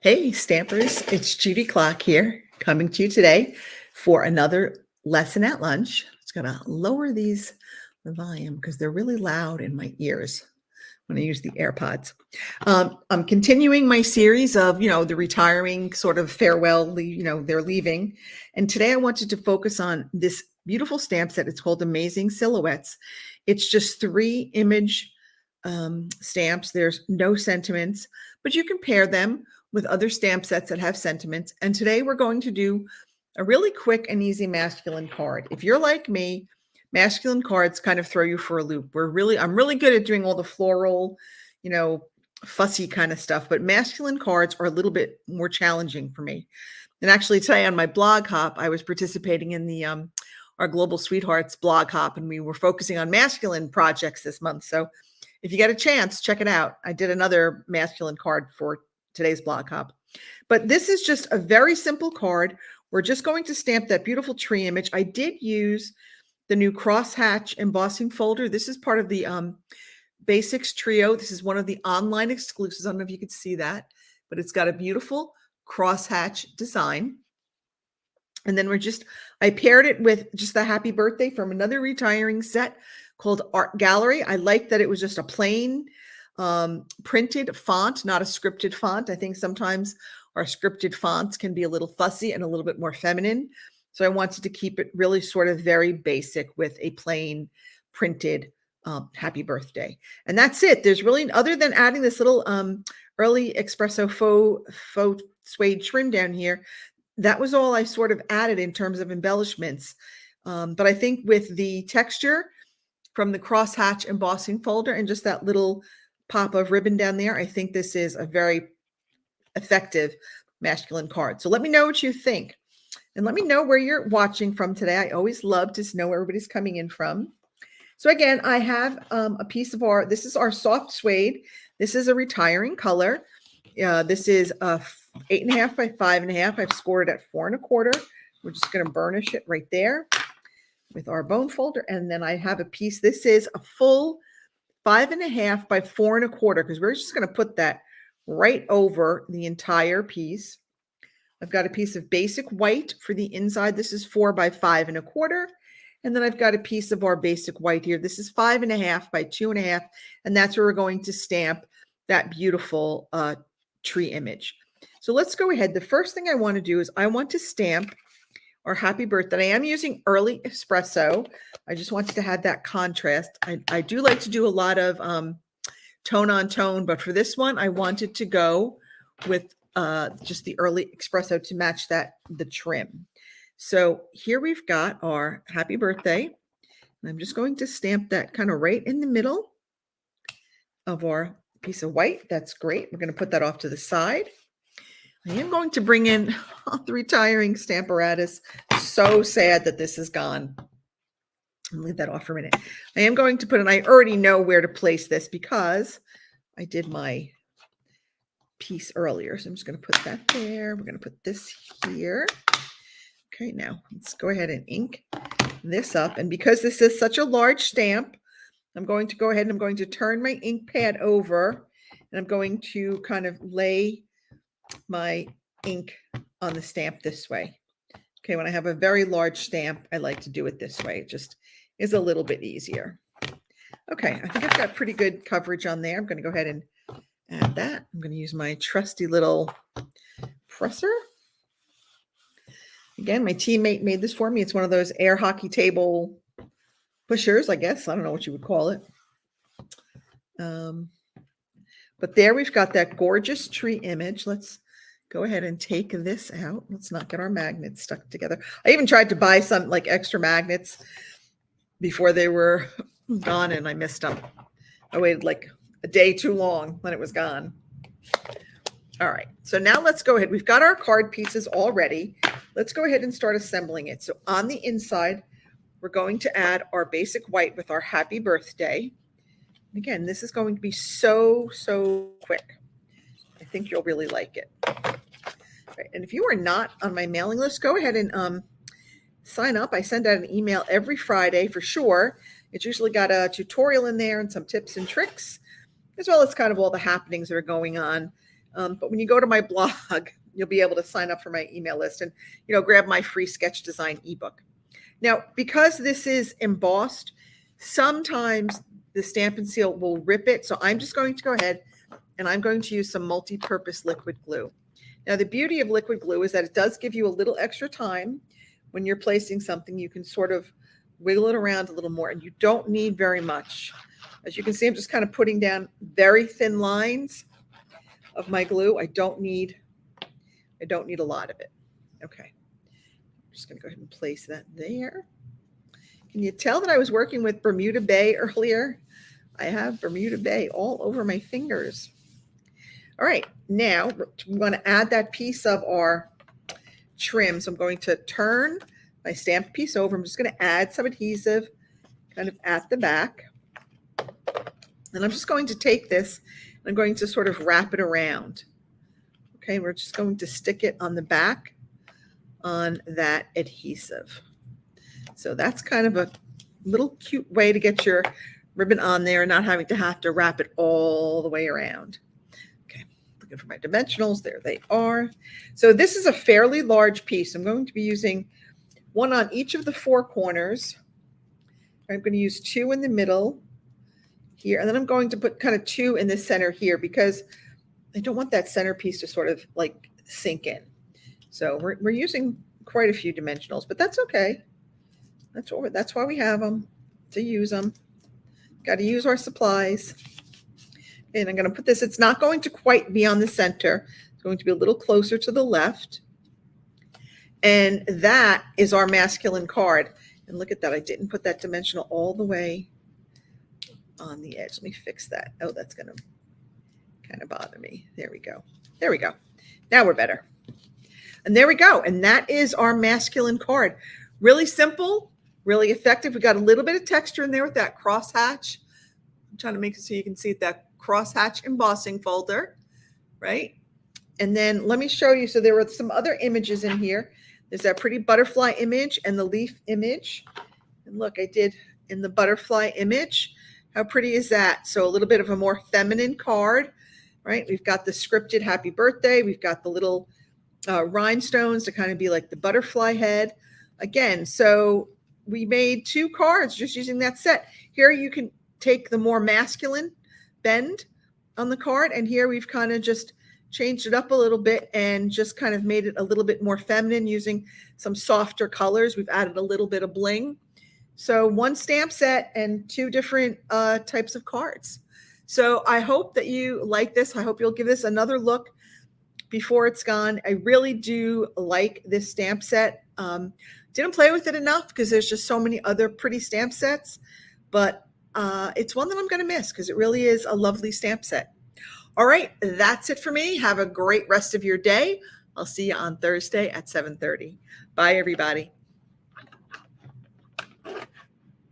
Hey, Stampers, it's Judy Klock here, coming to you today for another lesson at lunch. It's going to lower the volume because they're really loud in my ears when I use the AirPods. I'm continuing my series of, the retiring sort of farewell, they're leaving. And today I wanted to focus on this beautiful stamp set. It's called Amazing Silhouettes. It's just 3 image stamps. There's no sentiments, but you can pair them with other stamp sets that have sentiments. And today we're going to do a really quick and easy masculine card. If you're like me, masculine cards kind of throw you for a loop. I'm really good at doing all the floral, fussy kind of stuff, but masculine cards are a little bit more challenging for me. And actually today on my blog hop, I was participating in the our Global Sweethearts blog hop, and we were focusing on masculine projects this month. So if you get a chance, check it out. I did another masculine card for today's blog hop. But this is just a very simple card. We're just going to stamp that beautiful tree image. I did use the new crosshatch embossing folder. This is part of the Basics Trio. This is one of the online exclusives. I don't know if you could see that, but it's got a beautiful crosshatch design. And then I paired it with just the happy birthday from another retiring set called Art Gallery. I like that it was just a plain printed font, not a scripted font. I think sometimes our scripted fonts can be a little fussy and a little bit more feminine. So I wanted to keep it really sort of very basic with a plain printed happy birthday. And that's it. There's really, other than adding this little early espresso faux suede trim down here, that was all I sort of added in terms of embellishments. But I think with the texture from the crosshatch embossing folder and just that little pop of ribbon down there, I think this is a very effective masculine card. So let me know what you think. And let me know where you're watching from today. I always love to know where everybody's coming in from. So again, I have a piece of this is our soft suede. This is a retiring color. This is a 8.5 by 5.5. I've scored it at 4 1/4. We're just going to burnish it right there with our bone folder. And then I have a piece. This is a full 5.5 by 4 1/4, because we're just going to put that right over the entire piece. I've got a piece of basic white for the inside. This is 4 by 5 1/4. And then I've got a piece of our basic white here. This is 5.5 by 2.5. And that's where we're going to stamp that beautiful tree image. So let's go ahead. The first thing I want to do is I want to stamp our happy birthday. I am using early espresso. I just wanted to have that contrast. I do like to do a lot of tone on tone, but for this one, I wanted to go with just the early espresso to match the trim. So here we've got our happy birthday. And I'm just going to stamp that kind of right in the middle of our piece of white. That's great. We're going to put that off to the side. I am going to bring in the retiring Stamparatus. So sad that this is gone. I'll leave that off for a minute. I am going to put, and I already know where to place this because I did my piece earlier. So I'm just going to put that there. We're going to put this here. Okay, now let's go ahead and ink this up. And because this is such a large stamp, I'm going to go ahead and I'm going to turn my ink pad over, and I'm going to kind of lay my ink on the stamp this way. Okay, when I have a very large stamp, I like to do it this way. It just is a little bit easier. Okay, I think I've got pretty good coverage on there. I'm going to go ahead and add that. I'm going to use my trusty little presser. Again, my teammate made this for me. It's one of those air hockey table pushers, I guess. I don't know what you would call it. But there we've got that gorgeous tree image. Let's go ahead and take this out. Let's not get our magnets stuck together. I even tried to buy some like extra magnets before they were gone, and I missed them. I waited like a day too long when it was gone. All right, so now let's go ahead. We've got our card pieces all ready. Let's go ahead and start assembling it. So on the inside, we're going to add our basic white with our happy birthday. Again, this is going to be so quick. I think you'll really like it. Right, and if you are not on my mailing list, go ahead and sign up. I send out an email every Friday for sure. It's usually got a tutorial in there and some tips and tricks, as well as kind of all the happenings that are going on But when you go to my blog, you'll be able to sign up for my email list and, grab my free sketch design ebook. Now, because this is embossed, sometimes the Stampin' Seal will rip it. So I'm just going to go ahead and I'm going to use some multi-purpose liquid glue. Now, the beauty of liquid glue is that it does give you a little extra time when you're placing something. You can sort of wiggle it around a little more, and you don't need very much. As you can see, I'm just kind of putting down very thin lines of my glue. I don't need a lot of it. Okay. I'm just going to go ahead and place that there. Can you tell that I was working with Bermuda Bay earlier? I have Bermuda Bay all over my fingers. All right, now we want to add that piece of our trim. So I'm going to turn my stamped piece over. I'm just going to add some adhesive kind of at the back. And I'm just going to take this, and I'm going to sort of wrap it around. Okay, we're just going to stick it on the back on that adhesive. So that's kind of a little cute way to get your ribbon on there and not having to have to wrap it all the way around. Okay, looking for my dimensionals. There they are. So this is a fairly large piece. I'm going to be using one on each of the four corners. I'm going to use two in the middle here, and then I'm going to put kind of two in the center here because I don't want that center piece to sort of like sink in. So we're using quite a few dimensionals, but that's okay. That's why we have them, to use them. Got to use our supplies. And I'm going to put this, it's not going to quite be on the center. It's going to be a little closer to the left. And that is our masculine card. And look at that. I didn't put that dimensional all the way on the edge. Let me fix that. Oh, that's going to kind of bother me. There we go. There we go. Now we're better. And there we go. And that is our masculine card. Really simple, really effective. We got a little bit of texture in there with that crosshatch. I'm trying to make it so you can see that crosshatch embossing folder, right? And then let me show you. So there were some other images in here. There's that pretty butterfly image and the leaf image. And look, I did in the butterfly image. How pretty is that? So a little bit of a more feminine card, right? We've got the scripted happy birthday. We've got the little rhinestones to kind of be like the butterfly head. Again, so we made two cards just using that set. Here you can take the more masculine bend on the card, and here we've kind of just changed it up a little bit and just kind of made it a little bit more feminine using some softer colors. We've added a little bit of bling. So one stamp set and two different types of cards. So I hope that you like this. I hope you'll give this another look before it's gone. I really do like this stamp set. Didn't play with it enough because there's just so many other pretty stamp sets, but it's one that I'm going to miss because it really is a lovely stamp set. All right, that's it for me. Have a great rest of your day. I'll see you on Thursday at 7:30. Bye, everybody.